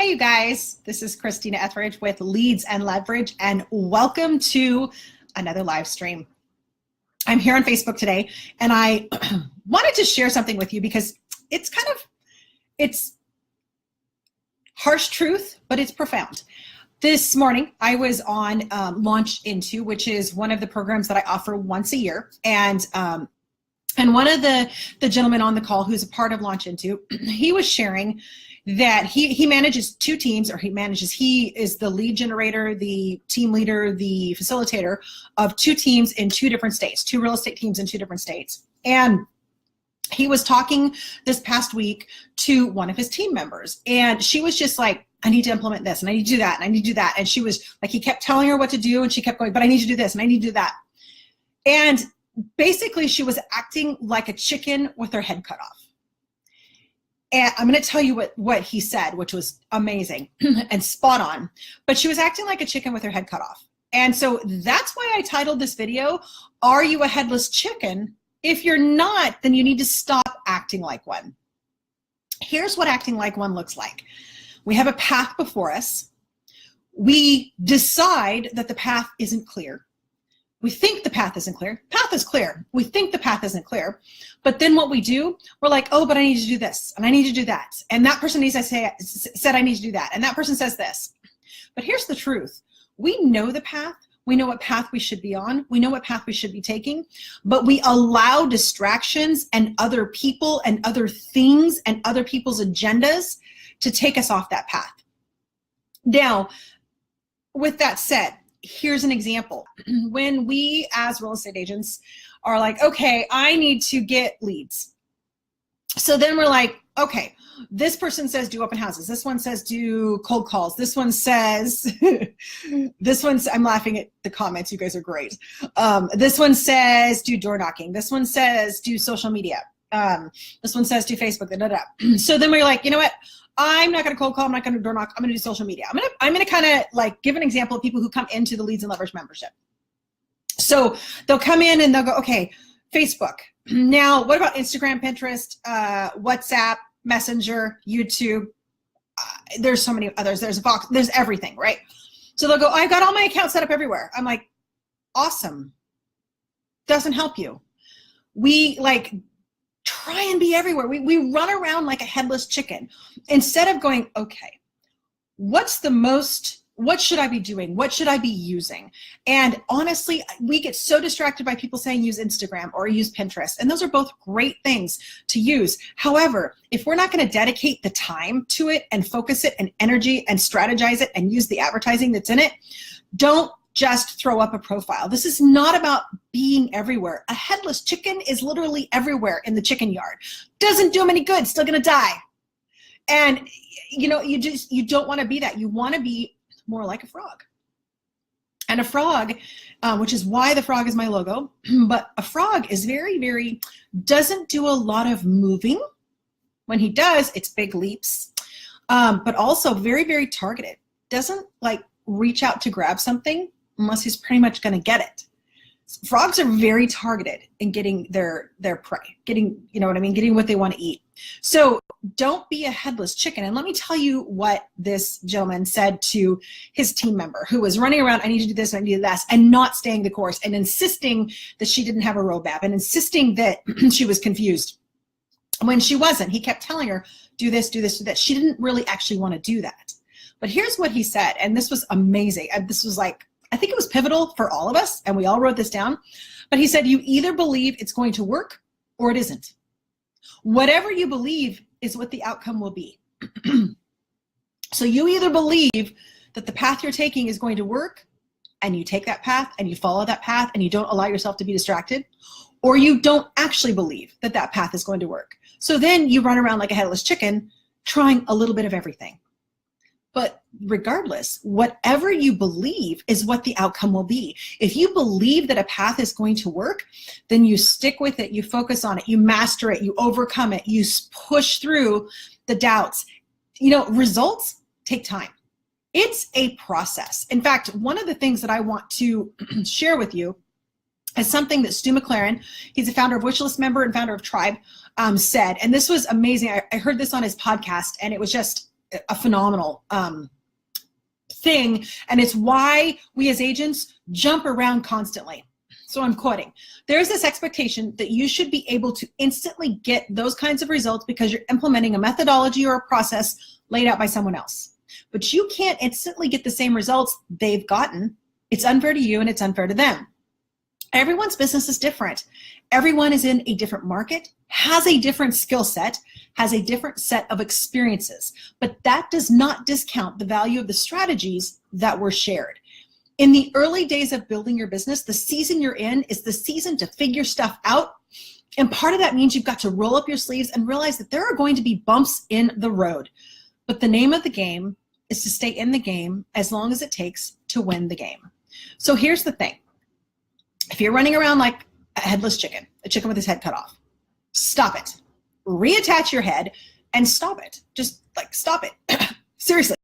Hey, you guys, this is Christina Etheridge with Leads and Leverage, and welcome to another live stream. I'm here on Facebook today, and I wanted to share something with you because it's harsh truth, but it's profound. This morning, I was on Launch Into, which is one of the programs that I offer once a year, and one of the gentlemen on the call who's a part of Launch Into, he was sharing that he manages two teams, he is the lead generator, the team leader, the facilitator of two teams in two different states, two real estate teams in two different states. And he was talking this past week to one of his team members, and she was just like, I need to implement this, and I need to do that, and I need to do that. And she was like, he kept telling her what to do, and she kept going, but I need to do this, and I need to do that. And basically she was acting like a chicken with her head cut off. And I'm going to tell you what he said, which was amazing and spot on. But she was acting like a chicken with her head cut off. And so that's why I titled this video, Are You a Headless Chicken? If you're not, then you need to stop acting like one. Here's what acting like one looks like. We have a path before us. We decide that the path isn't clear. We think the path isn't clear. Path is clear. We think the path isn't clear. But then what we do, we're like, oh, but I need to do this, and I need to do that. And that person said I need to do that. And that person says this. But here's the truth. We know the path. We know what path we should be on. We know what path we should be taking. But we allow distractions and other people and other things and other people's agendas to take us off that path. Now, with that said, here's an example. When we as real estate agents are like, okay, I need to get leads. So then we're like, okay, this person says do open houses. This one says do cold calls. This one says, I'm laughing at the comments. You guys are great. This one says do door knocking. This one says do social media. This one says do Facebook. Da, da, da. So then we're like, you know what? I'm not going to cold call. I'm not going to door knock. I'm going to do social media. I'm going to kind of like give an example of people who come into the Leads and Leverage membership. So they'll come in and they'll go, okay, Facebook. Now, what about Instagram, Pinterest, WhatsApp, Messenger, YouTube? There's so many others. There's Vox. There's everything, right? So they'll go, I've got all my accounts set up everywhere. I'm like, awesome. Doesn't help you. We like try and be everywhere. We run around like a headless chicken instead of going, okay, what should I be doing? What should I be using? And honestly, we get so distracted by people saying use Instagram or use Pinterest. And those are both great things to use. However, if we're not going to dedicate the time to it and focus it and energy and strategize it and use the advertising that's in it, don't just throw up a profile. This is not about being everywhere. A headless chicken is literally everywhere in the chicken yard. Doesn't do them any good, still gonna die. And you know, you don't wanna be that. You wanna be more like a frog. And a frog, which is why the frog is my logo, but a frog is very, doesn't do a lot of moving. When he does, it's big leaps, but also very targeted. Doesn't like reach out to grab something unless he's pretty much going to get it. Frogs are very targeted in getting their prey, getting, you know what I mean, getting what they want to eat. So don't be a headless chicken. And let me tell you what this gentleman said to his team member who was running around, I need to do this, I need to do this, and not staying the course and insisting that she didn't have a roadmap and insisting that she was confused. When she wasn't, he kept telling her, do this, do this, do that. She didn't really actually want to do that. But here's what he said, and this was amazing. This was like, I think it was pivotal for all of us, and we all wrote this down. But he said, you either believe it's going to work or it isn't. Whatever you believe is what the outcome will be. So you either believe that the path you're taking is going to work, and you take that path, and you follow that path, and you don't allow yourself to be distracted, or you don't actually believe that that path is going to work. So then you run around like a headless chicken, trying a little bit of everything. But regardless, whatever you believe is what the outcome will be. If you believe that a path is going to work, then you stick with it, you focus on it, you master it, you overcome it, you push through the doubts. You know, results take time. It's a process. In fact, one of the things that I want to share with you is something that Stu McLaren, he's a founder of Wishlist member and founder of Tribe, said, and this was amazing. I heard this on his podcast, and it was just, a phenomenal thing. And it's why we as agents jump around constantly. So I'm quoting, there's this expectation that you should be able to instantly get those kinds of results because you're implementing a methodology or a process laid out by someone else. But you can't instantly get the same results they've gotten. It's unfair to you and it's unfair to them. Everyone's business is different. Everyone is in a different market, has a different skill set, has a different set of experiences. But that does not discount the value of the strategies that were shared. In the early days of building your business, the season you're in is the season to figure stuff out. And part of that means you've got to roll up your sleeves and realize that there are going to be bumps in the road. But the name of the game is to stay in the game as long as it takes to win the game. So here's the thing. If you're running around like a headless chicken, a chicken with his head cut off, stop it. Reattach your head and stop it. Just like stop it. Seriously.